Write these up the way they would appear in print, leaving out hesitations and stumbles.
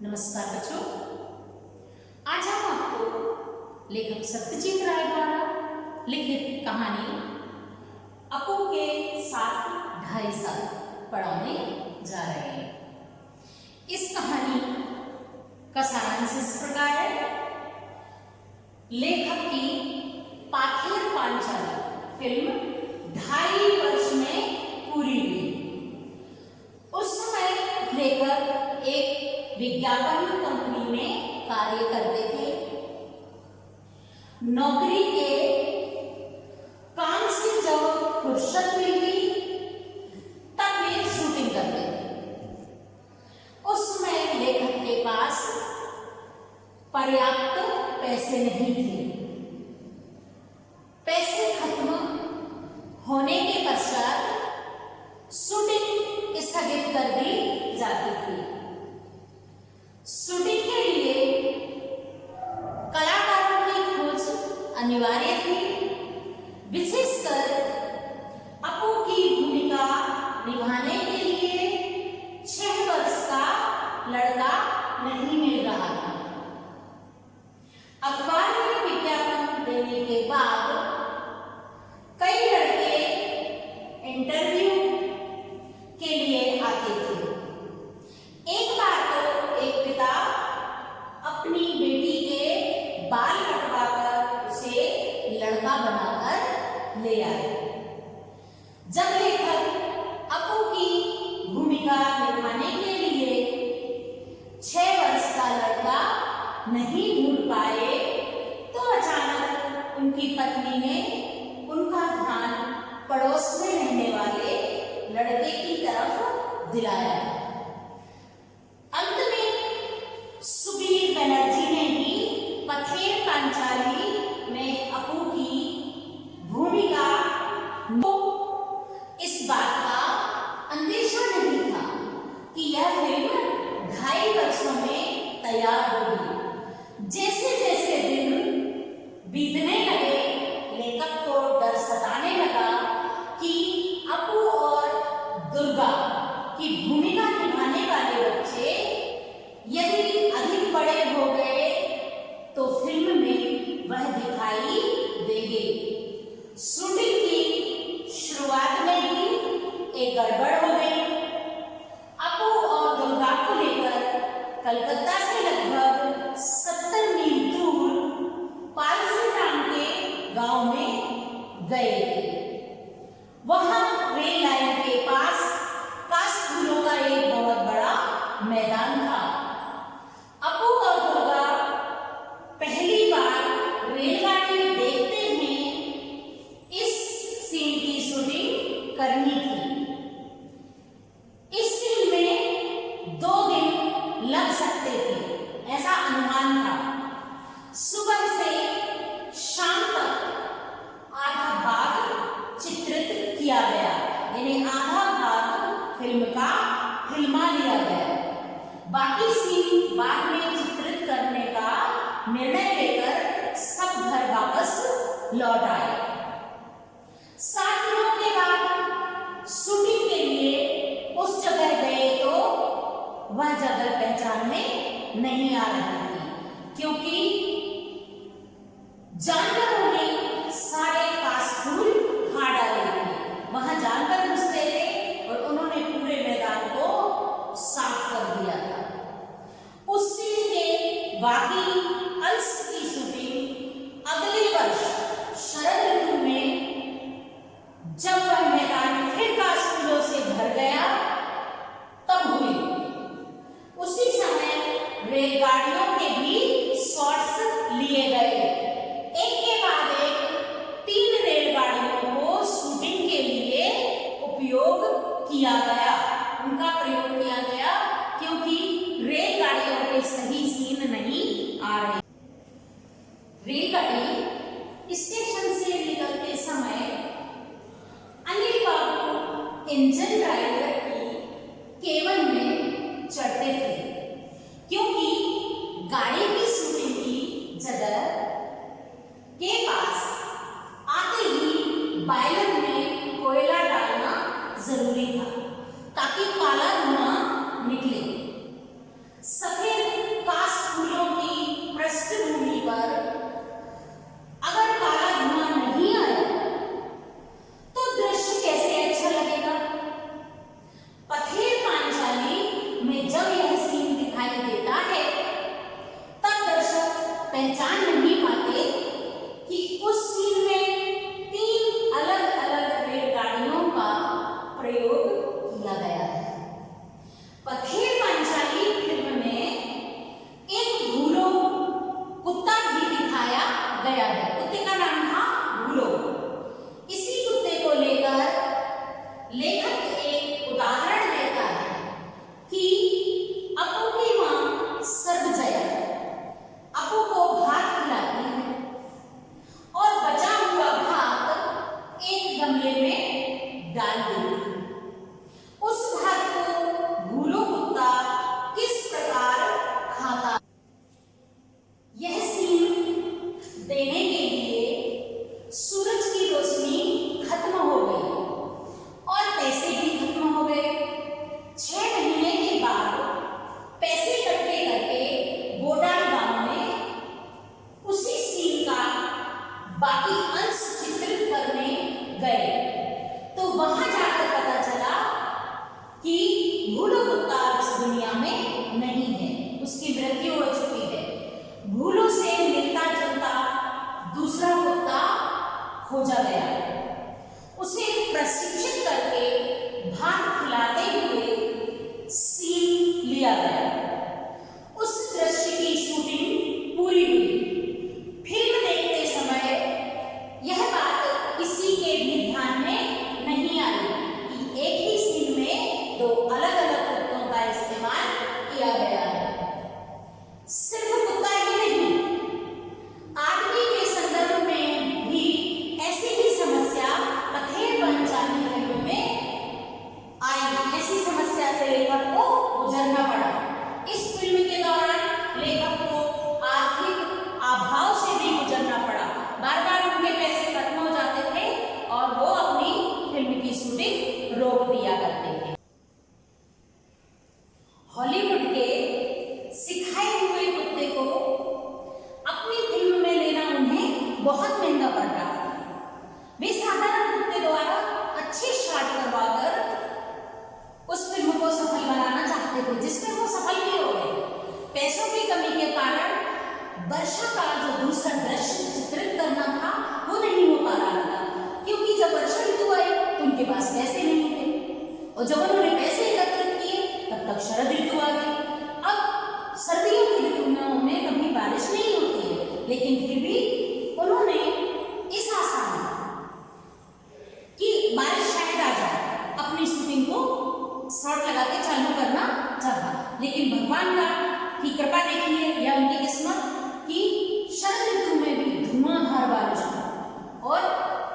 नमस्कार बच्चों, आज हम आपको लेखक सत्यजीत राय द्वारा लिखित कहानी अपू के साथ 2.5 साल पढ़ाने जा रहे हैं। इस कहानी का सारांश इस प्रकार है। लेखक की पाथेर पांचाली फिल्म 2.5 वर्ष में पूरी हुई। उस समय लेखक एक विज्ञापन कंपनी में कार्य करते थे। नौकरी के काम से जब फुर्सत मिलती तब वे शूटिंग करते थे। उस समय लेखक के पास पर्याप्त पैसे नहीं थे। पैसे खत्म होने के पश्चात शूटिंग स्थगित कर दी जाती थी। शूटिंग के लिए कलाकारों की खोज अनिवार्य थी। विशेषकर अपू की भूमिका निभाने के लिए 6 वर्ष का लड़का नहीं मिल रहा था। अखबार में विज्ञापन देने के बाद कई लड़के इंटरव्यू के लिए आते थे। एक बार तो एक पिता अपनी बेटी के बाल कटवाकर उसे लड़का बनाकर ले आए। जब लेखक अपू की भूमिका निभाने के लिए 6 वर्ष का लड़का नहीं ढूंढ पाए तो अचानक उनकी पत्नी ने उनका ध्यान पड़ोस में रहने वाले लड़के की तरफ दिलाया। अंत में सुबीर बनर्जी ने भी पाथेर पांचाली में अपू की भूमिका इस बात का अंदेशा नहीं था कि यह फिल्म 2.5 वर्षों में तैयार होगी। जैसे जैसे दिन बीतने लगे, लेखक को डर सताने लगा कि अपू और दुर्गा की भूमिका निभाने वाले बच्चे यदि अधिक बड़े हो गए तो फिल्म में वह दिखाई देंगे। शूटिंग की शुरुआत में ही एक गड़बड़ हो गई। अपू और दुर्गा को लेकर कलकत्ता से लगभग 70 मील दूर पालसी नाम के गांव में गए थे। वहां रेल लाइन के पास काशफूलों का एक बहुत बड़ा मैदान था। अपू और दुर्गा पहली बार रेलगाड़ी देखते हैं। इस सीन की शूटिंग करनी थी। इस सीन में 2 दिन लग सकते थे, ऐसा अनुमान था। सुबह से शाम तक आधा भाग चित्रित किया गया, यानी आधा भाग फिल्म का फिल्मा लिया गया। बाकी सीन बाद में चित्रित करने का निर्णय लेकर सब घर वापस लौट आए। 7 दिनों के बाद शूटिंग के लिए उस जगह गए तो वह जगह पहचान में नहीं आ रही थी, क्योंकि जानवरों ने सारे काशफूल खा डाले थे। वहां जानवर घुसते थे और उन्होंने पूरे मैदान को साफ कर दिया था। उस सीन के बाकी अंश की शूटिंग अगले वर्ष शरद ऋतु में, जब वह मैदान फिर काशफूलों से भर गया, तब हुई। उसी समय रेलगाड़ियों के भी शॉट्स लिए गए। एक के बाद एक 3 रेलगाड़ियों को शूटिंग के लिए उपयोग किया गया। उनका प्रयोग किया गया क्योंकि रेलगाड़ियों के सही सीन नहीं आ रहे। रेलगाड़ी स्टेशन से निकलते समय अनिल बाबू इंजन ड्राइवर की केबिन में चढ़ते थे, क्योंकि गाड़ी की शूटिंग की जगह के पास आते ही बॉयलर में कोयला डालना जरूरी था ताकि काला धुआं निकले। सफेद जब यह सीन दिखाई देता है तब दर्शक पहचान नहीं पाते कि उस सीन में 3 अलग-अलग रेलगाड़ियों का प्रयोग किया गया है। पथेर पांचाली फिल्म में एक भूलो कुत्ता भी दिखाया गया है। कुत्ते का नाम था भूलो। इसी कुत्ते को लेकर लेखक एक उदाहरण देता है कि अपू की मां सर्वजया अपू को भात खिलाती है और बचा हुआ भात एक गमले में डाल देती है। उस भात को भूलो कुत्ता किस प्रकार खाता। यह सीन देने के लिए सूरज की रोशनी खत्म हो गई और पैसे भी खत्म हो गए। 6 महीने के बाद पैसे इकट्ठे करके बोडाल गांव में उसी सीन का बाकी अंश चित्रित करने गए तो वहां जाकर पता चला कि भूलो कुत्ता इस दुनिया में नहीं है, उसकी मृत्यु हो चुकी है। भूलो से मिलता जुलता दूसरा कुत्ता खोजा गया, उसे प्रशिक्षित करके भात खिलाते हुए सीन लिया गया। उस दृश्य की शूटिंग पूरी हुई। फिल्म देखते समय यह बात किसी के भी ध्यान में नहीं आई कि एक ही सीन में 2 अलग-अलग कुत्तों का इस्तेमाल किया गया है। सिर्फ कुत्ता ही नहीं, आदमी के संदर्भ में भी ऐसी ही समस्या पथेर पांचाली फिल्म में आई। ऐसी समस्या से लेखक को गुजरना पड़ा। इस फिल्म के दौरान लेखक को आर्थिक अभाव से भी गुजरना पड़ा। बार-बार उनके पैसे खत्म हो जाते थे और वो अपनी फिल्म की शूटिंग रोक दिया करते थे। हॉलीवुड के सिखाए हुए कुत्ते को अपनी फिल्म में लेना उन्हें बहुत महंगा पड़ रहा था। वे साधारण कुत्ते द्वारा अच्छे शॉट करवाकर उस फिल्म को सफल बनाना चाहते थे, जिसमें वो सफल भी हो गए। पैसों की कमी के कारण वर्षा का जो दूसरा दृश्य चित्रित करना था वो नहीं हो पा रहा था, क्योंकि जब वर्षा ऋतु आई तो उनके पास पैसे नहीं थे और जब उन्होंने पैसे एकत्रित किए तब तक शरद ऋतु आ गई। अब सर्दियों की ऋतु में कभी बारिश नहीं होती है, लेकिन फिर भी उन्होंने इस आशा में कि बारिश शायद आ जाए अपनी शूटिंग को शॉट लगा के चालू करना चाहा। लेकिन भगवान का की कृपा देखिए या उनकी किस्मत कि शरद ऋतु में भी धुआंधार बारिश हुई और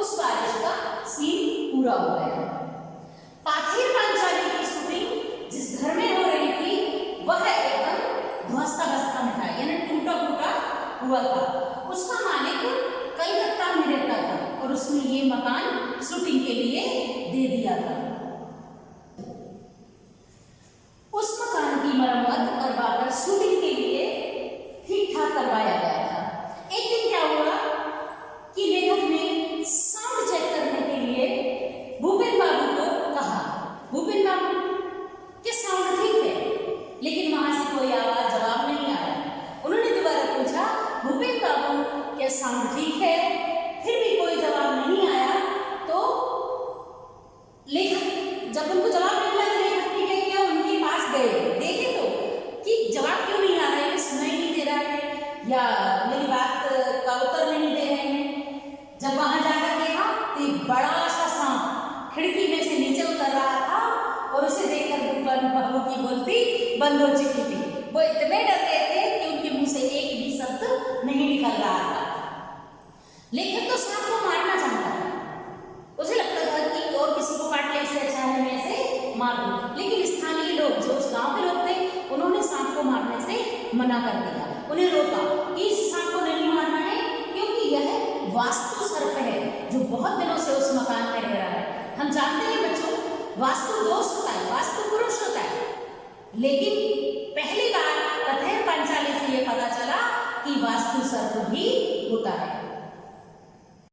उस बारिश का सीन पूरा हो गया। पथेर पांचाली की शूटिंग जिस घर में हो रही थी वह एकदम ध्वस्तावस्था में था, यानी टूटा-फूटा हुआ था। उसका मालिक कलकत्ता में रहता था और उसने ये मकान शूटिंग के लिए दे दिया था। उस मकान की मरम्मत करवाकर शूटिंग के लिए ठीक-ठाक करवाया गया था। एक दिन क्या हुआ कि लेखक ने साउंड चेक करने के लिए भूपेन बाबू को कहा, भूपेन बाबू के साउंड ठीक है, लेकिन वहां से कोई आवाज जवाब नहीं आया। उन्होंने दोबारा पूछा, भूपेन बाबू क्या साउंड ठीक है? फिर भी कोई जवाब नहीं आया। तो लेखक जब उनको जवाब नहीं मिला तो लेखक ठीक है क्या उनके पास गए, देखे तो कि जवाब क्यों नहीं आ रहा है, सुनाई नहीं दे रहा है या मेरी बात का उत्तर नहीं दे रहे हैं। जब वहां जाकर देखा तो बड़ा सा सांप खिड़की में से नीचे उतर रहा था और उसे देखकर भूपेन बाबू की बोलती बंद हो चुकी थी। वो इतने डर गए थे कि उनके मुंह से एक भी शब्द नहीं निकल रहा था। लेखक तो सांप को मारना चाहता था, उसे लगता था कि और किसी को काट ले इससे अच्छा है मैं इसे मार दूं। लेकिन स्थानीय लोग जो उस गांव के लोग थे उन्होंने सांप को मारने से मना कर दिया, उन्हें रोका कि इस सांप को नहीं मारना है क्योंकि यह वास्तु सर्प है जो बहुत दिनों से उस मकान में रह रहा है। हम जानते हैं बच्चों, वास्तु दोष होता है, वास्तु पुरुष होता है, लेकिन पहली बार पथेर पांचाली से ये पता चला कि वास्तु सर्प भी होता है।